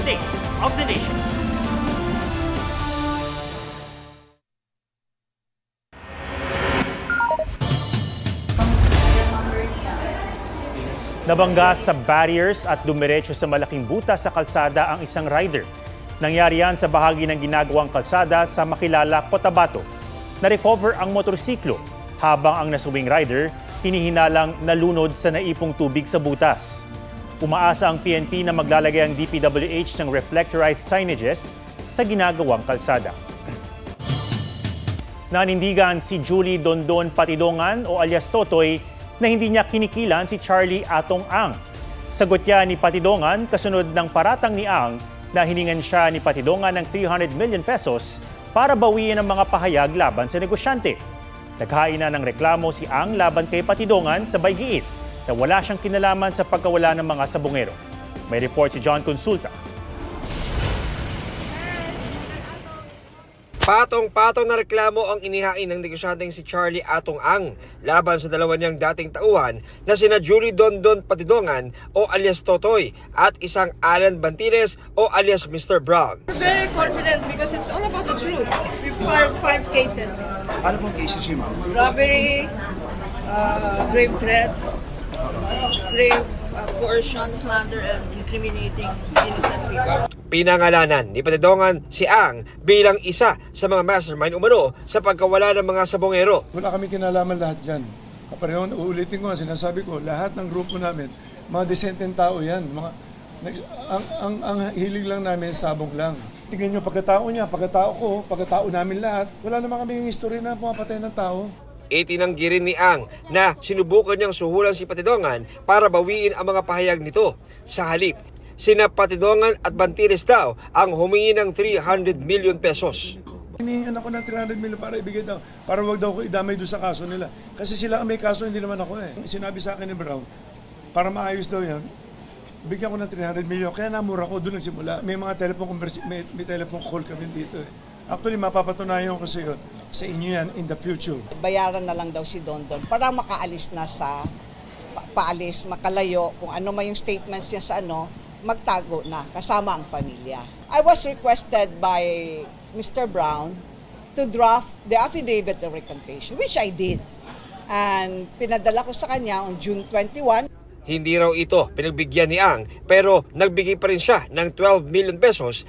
State of the Nation. Nabangga sa barriers at dumiretso sa malaking butas sa kalsada ang isang rider. Nangyari yan sa bahagi ng ginagawang kalsada sa Makilala, Cotabato. Na-recover ang motorsiklo habang ang nasubing rider hinihinalang nalunod sa naipong tubig sa butas. Umaasa ang PNP na maglalagay ang DPWH ng reflectorized signages sa ginagawang kalsada. Nanindigan si Julie Dondon Patidongan o alias Totoy na hindi niya kinikilan si Charlie Atong Ang. Sagot niya ni Patidongan kasunod ng paratang ni Ang na hiningan siya ni Patidongan ng 300 million pesos para bawiin ang mga pahayag laban sa negosyante. Naghain na ng reklamo si Ang laban kay Patidongan sa baygiit na wala siyang kinalaman sa pagkawala ng mga sabungero. May report si John Consulta. Patong-patong na reklamo ang inihain ng negosyanteng si Charlie Atong Ang laban sa dalawa niyang dating tauhan na sina Julie Dondon Patidongan o alias Totoy at isang Alan Bantiles o alias Mr. Brown. We're very confident because it's all about the truth. We filed 5 cases. Ano pong cases yun, ma'am? Robbery, grave threats, grave coercion, slander, and incriminating innocent people. Pinangalanan ni Patidongan si Ang bilang isa sa mga mastermind umano sa pagkawala ng mga sabongero. Wala kami kinalaman lahat dyan. Kapareho, uulitin ko, sinasabi ko, lahat ng grupo namin, mga desenteng tao yan. Ang hilig lang namin, sabong lang. Tingnan nyo, pagkatao niya, pagkatao ko, pagkatao namin lahat, wala naman kami history na pumapatay ng tao. Itinanggi rin ni Ang na sinubukan niyang suhulan si Patidongan para bawiin ang mga pahayag nito. Sa halip, sina Patidongan at Bantiles daw ang humingi ng 300 million pesos. Hinihingan ako ng 300 million para ibigay daw, para wag daw ko idamay doon sa kaso nila. Kasi sila ang may kaso, hindi naman ako eh. Sinabi sa akin ni Brown, para maayos daw yan, bigyan ko ng 300 million. Kaya namura ko doon nagsimula. May mga may telephone call kami dito eh. Actually, mapapatunayan ko sa iyo, sa inyo yan in the future. Bayaran na lang daw si Dondon para makaalis na sa paalis, makalayo, kung ano man yung statements niya sa magtago na kasama ang pamilya. I was requested by Mr. Brown to draft the affidavit of recantation, which I did. And pinadala ko sa kanya on June 21. Hindi raw ito pinagbigyan ni Ang pero nagbigay pa rin siya ng 12 million pesos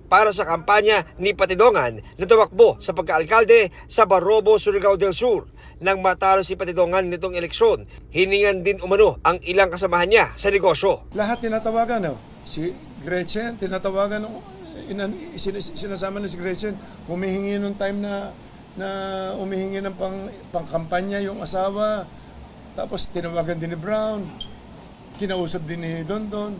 para sa kampanya ni Patidongan na tumakbo sa pagkaalkalde sa Barobo, Surigao del Sur. Nang matalo si Patidongan nitong eleksyon, hiningan din umano ang ilang kasamahan niya sa negosyo. Lahat tinatawagan, si Gretchen, tinatawagan, sinasama na si Gretchen, humihingi nung time na humihingi ng pangkampanya yung asawa, tapos tinawagan din ni Brown, kinausap din ni Dondon,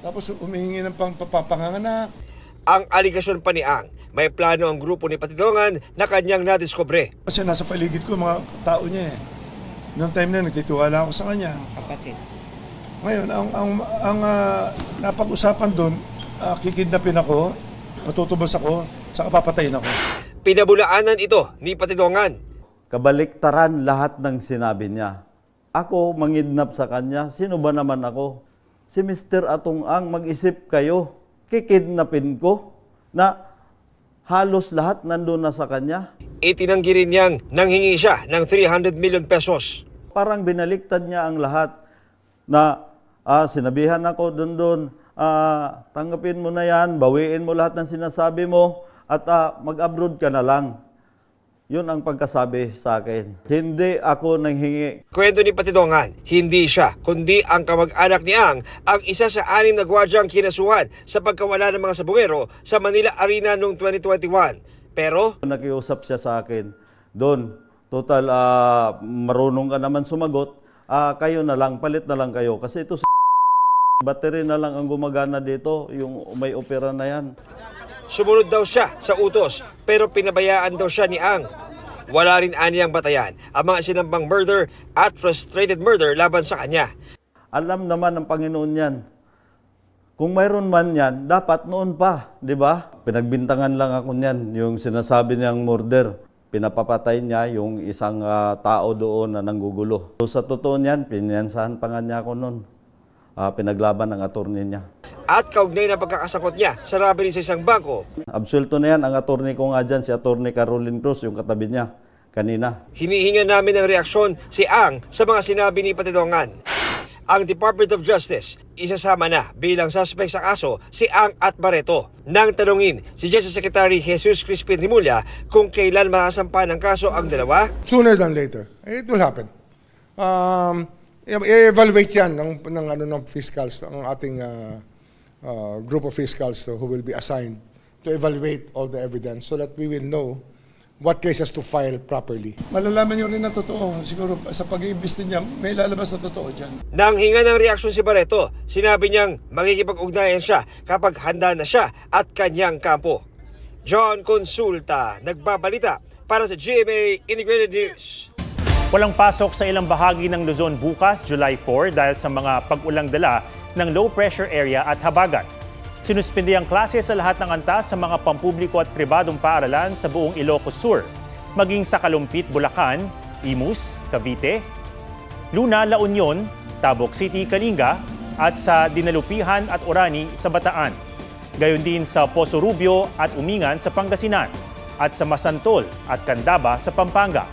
tapos humihingi ng papanganganak. Ang aligasyon pa ni Ang, may plano ang grupo ni Patidongan na kanyang nadiskubre. Kasi nasa paligid ko mga tao niya eh. Noong time na nagtitiwala ako sa kanya. Kapatid. Ngayon, ang napag-usapan doon, kikidnapin ako, matutubos ako, saka papatayin ako. Pinabulaanan ito ni Patidongan. Kabaliktaran lahat ng sinabi niya. Ako mangidnap sa kanya, sino ba naman ako? Si Mr. Atong Ang, mag-isip kayo. Kikidnapin ko na halos lahat nandun na sa kanya. Itinanggi rin niyang nanghingi siya ng 300 million pesos. Parang binaliktad niya ang lahat na sinabihan ako doon, tanggapin mo na yan, bawiin mo lahat ng sinasabi mo at mag-abroad ka na lang. Yun ang pagkasabi sa akin. Hindi ako nanghingi. Kwento ni Patidongan, hindi siya, kundi ang kamag-anak ni Ang isa sa 6 na gwardyang kinasuhan sa pagkawala ng mga sabungero sa Manila Arena noong 2021. Pero nakiusap siya sa akin, Don, total marunong ka naman sumagot, kayo na lang, palit na lang kayo. Kasi ito battery na lang ang gumagana dito, yung may opera na yan. Sumunod daw siya sa utos pero pinabayaan daw siya ni Ang. Wala rin aniyang batayan ang mga sinambang murder at frustrated murder laban sa kanya. Alam naman ng Panginoon yan. Kung mayroon man yan, dapat noon pa, di ba? Pinagbintangan lang ako niyan, yung sinasabi niyang murder. Pinapapatay niya yung isang tao doon na nanggugulo. So, sa totoo niyan, pinyansahan pa nga niya ako noon. Pinaglaban ng attorney niya. at kaugnay na pagkakasangkot niya sa robbery sa isang bangko. Absuelto na yan ang attorney ko nga dyan, si Attorney Caroline Cruz, yung katabi niya kanina. Hinihinga namin ng reaksyon si Ang sa mga sinabi ni Patidongan. Ang Department of Justice isasama na bilang suspect sa kaso si Ang at Barreto. Nang tanungin si Justice Secretary Jesus Crispin Rimulya kung kailan makasampa ng kaso ang dalawa. Sooner than later. It will happen. I-evaluate yan ng fiscals, ang ating group of fiscals who will be assigned to evaluate all the evidence so that we will know what cases to file properly. Malalaman nyo rin na totoo. Siguro sa pag-iimbesti niya, may lalabas na totoo dyan. Nang hinga ng reaksyon si Barreto, sinabi niyang makikipag-ugnayan siya kapag handa na siya at kanyang kampo. John Consulta, nagbabalita para sa GMA Integrated News. Walang pasok sa ilang bahagi ng Luzon bukas, July 4, dahil sa mga pag-ulang dala ng low pressure area at habagat. Sinuspindi ang klase sa lahat ng antas sa mga pampubliko at pribadong paaralan sa buong Ilocos Sur, maging sa Kalumpit, Bulacan, Imus, Cavite, Luna, La Union, Tabok City, Kalinga, at sa Dinalupihan at Orani sa Bataan. Gayon din sa Poso Rubio at Umingan sa Pangasinan, at sa Masantol at Candaba sa Pampanga.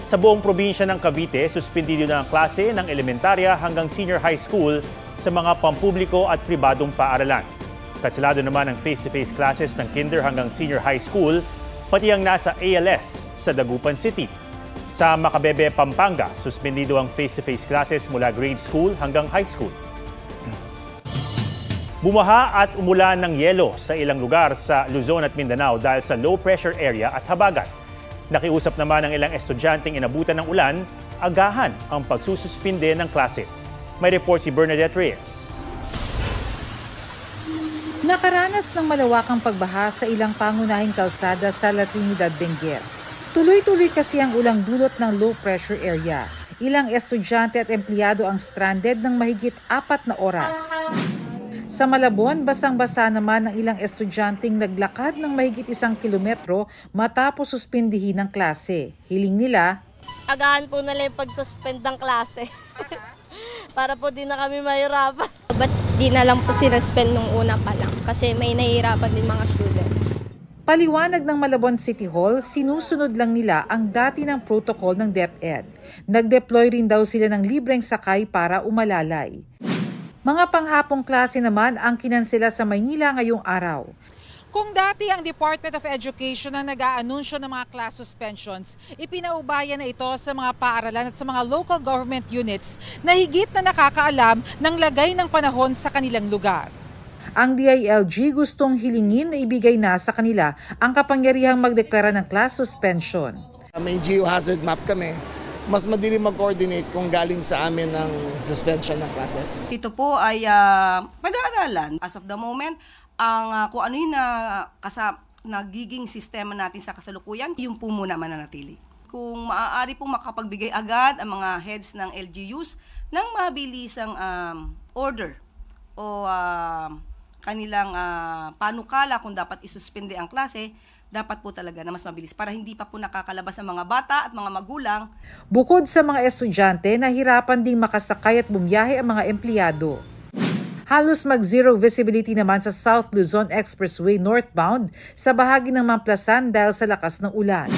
Sa buong probinsya ng Cavite, suspindido na ang klase ng elementarya hanggang senior high school sa mga pampubliko at pribadong paaralan. Kanselado naman ang face-to-face classes ng kinder hanggang senior high school, pati ang nasa ALS sa Dagupan City. Sa Macabebe, Pampanga, suspendido ang face-to-face classes mula grade school hanggang high school. Bumaha at umulan ng yelo sa ilang lugar sa Luzon at Mindanao dahil sa low pressure area at habagat. Nakiusap naman ang ilang estudyanteng inabutan ng ulan, agahan ang pagsususpinde ng klase. May report si Bernadette Reyes. Nakaranas ng malawakang pagbaha sa ilang pangunahing kalsada sa La Trinidad, Benguer. Tuloy-tuloy kasi ang ulang dulot ng low pressure area. Ilang estudyante at empleyado ang stranded ng mahigit 4 na oras. Sa Malabon, basang-basa naman ang ilang estudyanteng naglakad ng mahigit 1 kilometro matapos suspindihin ng klase. Hiling nila, agahan po nila yung pag-suspend ng klase. Para po di na kami mahirapan. Ba't di na lang po sinuspend nung una pa lang? Kasi may nahihirapan din mga students. Paliwanag ng Malabon City Hall, sinusunod lang nila ang dati ng protocol ng DepEd. Nag-deploy rin daw sila ng libreng sakay para umalalay. Mga panghapong klase naman ang kinansela sa Maynila ngayong araw. Kung dati ang Department of Education ang nag-aanunsyo ng mga class suspensions, ipinaubaya na ito sa mga paaralan at sa mga local government units na higit na nakakaalam ng lagay ng panahon sa kanilang lugar. Ang DILG gustong hilingin na ibigay na sa kanila ang kapangyarihang magdeklara ng class suspension. May geohazard map kami. Mas madali mag-coordinate kung galing sa amin ng suspension ng classes. Ito po ay pag-aaralan. As of the moment, ang kung ano yung nagiging sistema natin sa kasalukuyan, yung po muna mananatili. Kung maaari pong makapagbigay agad ang mga heads ng LGUs ng mabilisang order o kanilang panukala kung dapat isuspende ang klase, dapat po talaga na mas mabilis para hindi pa po nakakalabas ang mga bata at mga magulang. Bukod sa mga estudyante, nahirapan ding makasakay at bumiyahe ang mga empleyado. Halos mag-zero visibility naman sa South Luzon Expressway northbound sa bahagi ng Mamplasan dahil sa lakas ng ulan.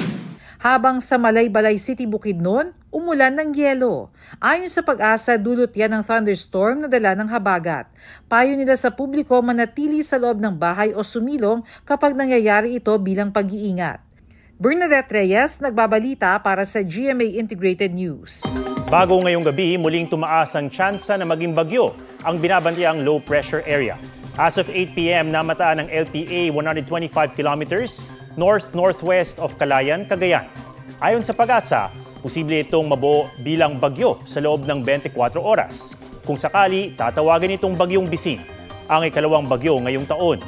Habang sa Malaybalay City, Bukidnon, umulan ng yelo. Ayon sa Pag-asa, dulot yan ng thunderstorm na dala ng habagat. Payo nila sa publiko manatili sa loob ng bahay o sumilong kapag nangyayari ito bilang pag-iingat. Bernadette Reyes, nagbabalita para sa GMA Integrated News. Bago ngayong gabi, muling tumaas ang tsansa na maging bagyo ang binabantiang low pressure area. As of 8 p.m., namataan ng LPA 125 kilometers north-northwest of Calayan, Cagayan. Ayon sa Pag-asa, posible itong mabuo bilang bagyo sa loob ng 24 oras. Kung sakali, tatawagin itong bagyong Bising, ang ikalawang bagyo ngayong taon.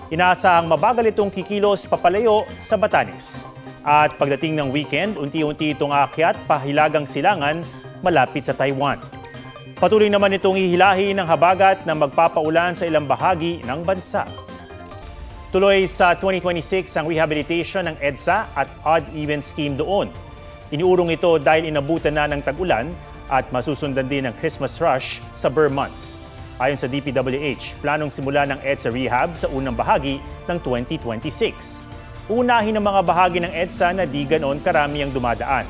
Inaasahang mabagal itong kikilos papalayo sa Batanes. At pagdating ng weekend, unti-unti itong aakyat pahilagang silangan malapit sa Taiwan. Patuloy naman itong hihilahin ng habagat na magpapaulan sa ilang bahagi ng bansa. Tuloy sa 2026 ang rehabilitation ng EDSA at odd-even scheme doon. Iniurong ito dahil inabutan na ng tag-ulan at masusundan din ng Christmas rush sa Burr months. Ayon sa DPWH, planong simula ng EDSA rehab sa unang bahagi ng 2026. Unahin ang mga bahagi ng EDSA na di ganoon karami ang dumadaan.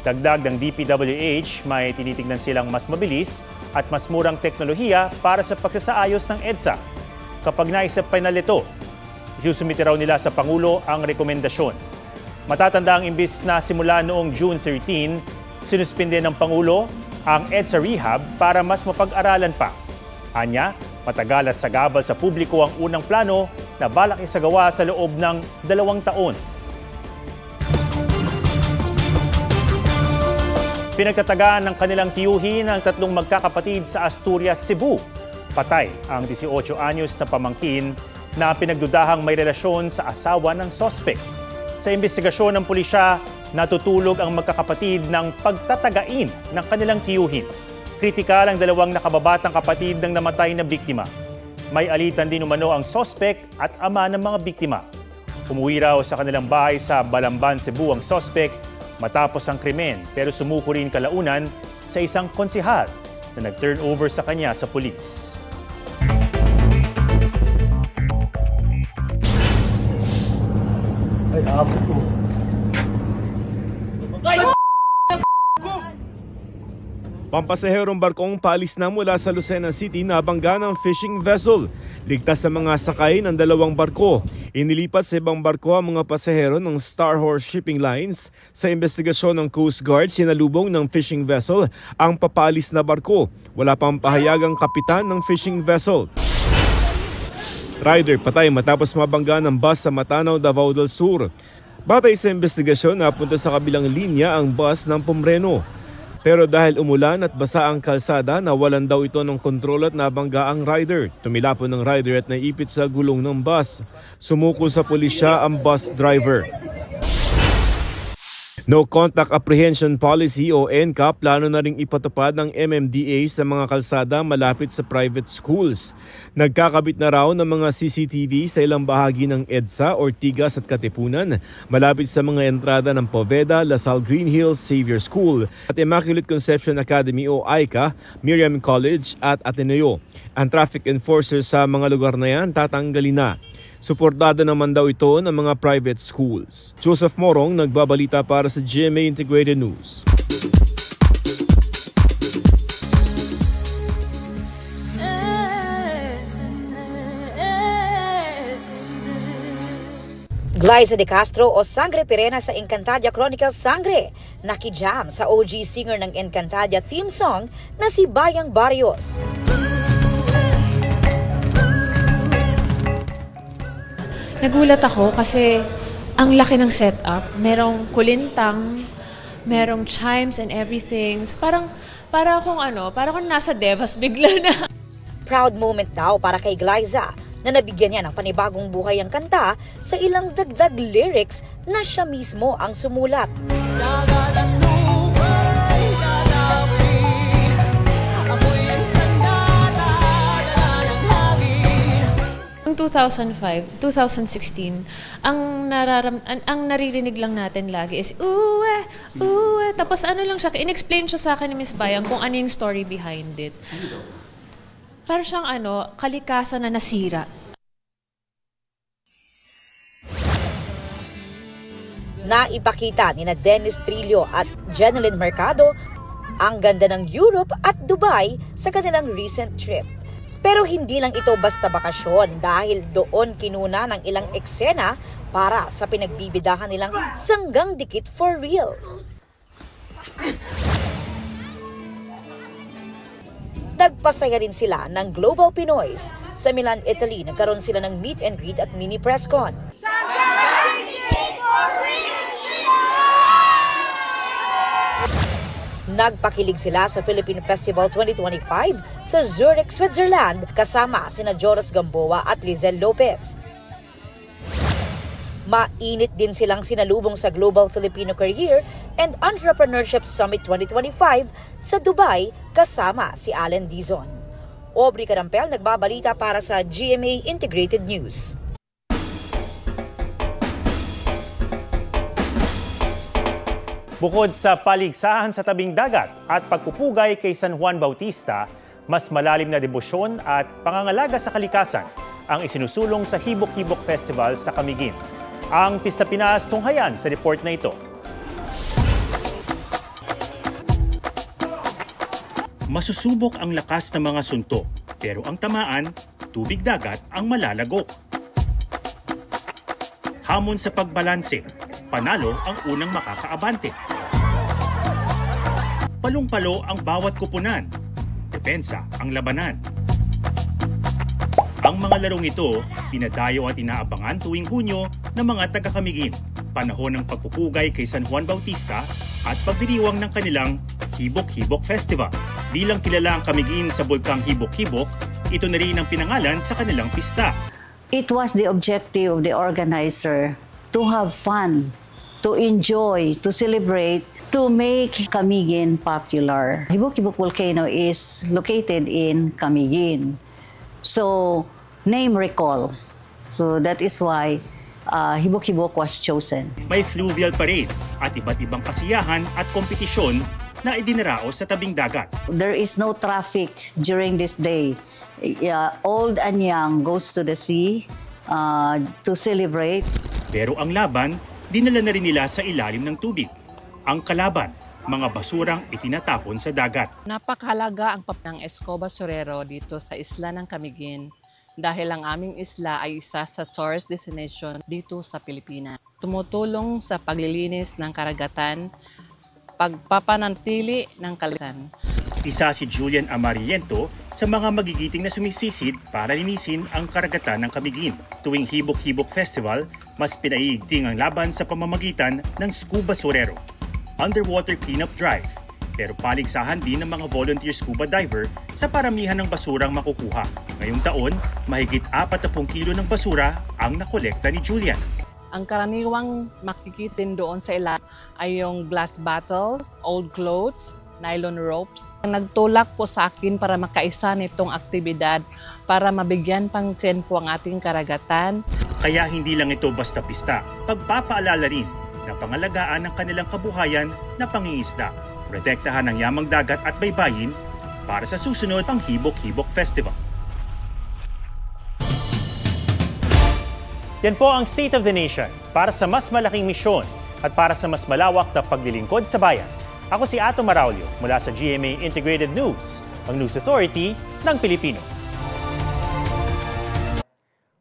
Dagdag ng DPWH, may tinitignan silang mas mabilis at mas murang teknolohiya para sa pagsasaayos ng EDSA. Kapag naisapinal ito, isusumite raw nila sa Pangulo ang rekomendasyon. Matatanda ang imbis na simula noong June 13, sinuspinde ng Pangulo ang EDSA rehab para mas mapag-aralan pa. Anya, matagal at sagabal sa publiko ang unang plano na balak isagawa sa loob ng 2 taon. Pinagtatagaan ng kanilang tiyuhin ang 3 magkakapatid sa Asturias, Cebu. Patay ang 18 anyos na pamangkin na pinagdudahang may relasyon sa asawa ng sospek. Sa imbestigasyon ng pulisya, natutulog ang magkakapatid ng pagtatagain ng kanilang tiyuhin. Kritikal ang 2 nakababatang kapatid ng namatay na biktima. May alitan din umano ang sospek at ama ng mga biktima. Umuwi raw sa kanilang bahay sa Balamban, Cebu ang sospek matapos ang krimen, pero sumuko rin kalaunan sa isang konsehal na nag-turn over sa kanya sa pulis. Ay, abot ko. Pampasaherong barkong paalis na mula sa Lucena City na bangga ng fishing vessel. Ligtas sa mga sakay ng 2 barko. Inilipat sa ibang barko ang mga pasahero ng Star Horse Shipping Lines. Sa investigasyon ng Coast Guard, sinalubong ng fishing vessel ang papaalis na barko. Wala pang pahayagang kapitan ng fishing vessel. Rider patay matapos mabangga ng bus sa Matanaw, Davao del Sur. Batay sa investigasyon, napunta sa kabilang linya ang bus ng Pomreno. Pero dahil umulan at basa ang kalsada, nawalan daw ito ng kontrol at nabangga ang rider. Tumilapon ng rider at naipit sa gulong ng bus. Sumuko sa pulisya ang bus driver. No Contact Apprehension Policy o NCAP plano na ring ipatupad ng MMDA sa mga kalsada malapit sa private schools. Nagkakabit na raw ng mga CCTV sa ilang bahagi ng EDSA, Ortigas at Katipunan, malapit sa mga entrada ng Poveda, Lasal Green Hills Xavier School at Immaculate Conception Academy o AICA, Miriam College at Ateneo. Ang traffic enforcers sa mga lugar na yan tatanggalin na. Suportado naman daw ito ng mga private schools. Joseph Morong, nagbabalita para sa GMA Integrated News. Glyza De Castro o Sangre Pirena sa Encantadia Chronicles Sangre, nakijam sa OG singer ng Encantadia theme song na si Bayang Barrios. Nagulat ako kasi ang laki ng setup. Merong kulintang, merong chimes and everything. So parang akong nasa Devas bigla na. Proud moment daw para kay Glyza na nabigyan niya ng panibagong buhay ang kanta sa ilang dagdag lyrics na siya mismo ang sumulat. Noong 2005, 2016, ang naririnig lang natin lagi is uwe, uwe. Tapos lang siya, in-explain siya sa akin ni Miss Bayang kung ano yung story behind it. Parang siyang kalikasan na nasira. Naipakita ni Dennis Trillo at Jeneline Mercado ang ganda ng Europe at Dubai sa kanilang recent trip. Pero hindi lang ito basta bakasyon dahil doon kinuna ng ilang eksena para sa pinagbibidahan nilang Sanggang Dikit for Real. Nagpasaya rin sila ng Global Pinoys. Sa Milan, Italy, nagkaroon sila ng meet and greet at mini press con. Sanggang Dikit for Real! Nagpakilig sila sa Philippine Festival 2025 sa Zurich, Switzerland kasama sina Joros Gamboa at Lizelle Lopez. Mainit din silang sinalubong sa Global Filipino Career and Entrepreneurship Summit 2025 sa Dubai kasama si Allen Dizon. Aubrey Carampel nagbabalita para sa GMA Integrated News. Bukod sa paligsahan sa tabing dagat at pagpupugay kay San Juan Bautista, Mas malalim na debosyon at pangangalaga sa kalikasan ang isinusulong sa Hibok-Hibok Festival sa Camiguin. Ang Pista Pinas tunghayan sa report na ito. Masusubok ang lakas ng mga suntok, pero ang tamaan, tubig dagat ang malalagok. Hamon sa pagbalanse, panalo ang unang makakaabante. Palong-palo ang bawat kupunan, depensa ang labanan. Ang mga larong ito, pinadayo at inaabangan tuwing Hunyo ng mga taga-Camiguin, panahon ng pagpupugay kay San Juan Bautista at pagdiriwang ng kanilang Hibok-Hibok Festival. Bilang kilala ang Camiguin sa bulkang Hibok-Hibok, ito na rin ang pinangalan sa kanilang pista. It was the objective of the organizer to have fun, to enjoy, to celebrate, to make Camiguin popular. Hibok-Hibok Volcano is located in Camiguin. So, name recall. So that is why Hibok-Hibok was chosen. May fluvial parade at iba't ibang kasiyahan at kompetisyon na idinaraos sa tabing dagat. There is no traffic during this day. Old and young goes to the sea to celebrate. Pero ang laban, dinala na rin nila sa ilalim ng tubig. Ang kalaban, mga basurang itinatapon sa dagat. Napakahalaga ang ng Escob Basurero dito sa isla ng Camiguin dahil ang aming isla ay isa sa tourist destination dito sa Pilipinas. Tumutulong sa paglilinis ng karagatan, pagpapanatili ng kalikasan. Isa si Julian Amariento sa mga magigiting na sumisisid para linisin ang karagatan ng Camiguin. Tuwing Hibok-Hibok Festival, mas pinaiigting ang laban sa pamamagitan ng scuba basurero, underwater cleanup drive, pero paligsahan din ng mga volunteer scuba diver sa paramihan ng basurang makukuha. Ngayong taon, mahigit 40 kilo ng basura ang nakolekta ni Julian. Ang karaniwang makikitin doon sa ilalim ay yung glass bottles, old clothes, nylon ropes. Nagtulak po sa akin para makaisa nitong aktibidad para mabigyan pang tiyempo ang ating karagatan. Kaya hindi lang ito basta pista, pagpapaalala rin na pangalagaan ng kanilang kabuhayan na pangingisda, protektahan ang yamang dagat at baybayin para sa susunod pang Hibok-Hibok Festival. Yan po ang State of the Nation para sa mas malaking misyon at para sa mas malawak na paglilingkod sa bayan. Ako si Ato Maraulio mula sa GMA Integrated News, ang News Authority ng Pilipino.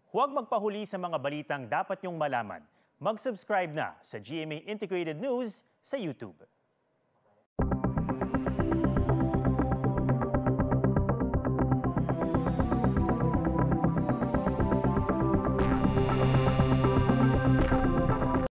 Huwag magpahuli sa mga balitang dapat niyong malaman. Mag-subscribe na sa GMA Integrated News sa YouTube.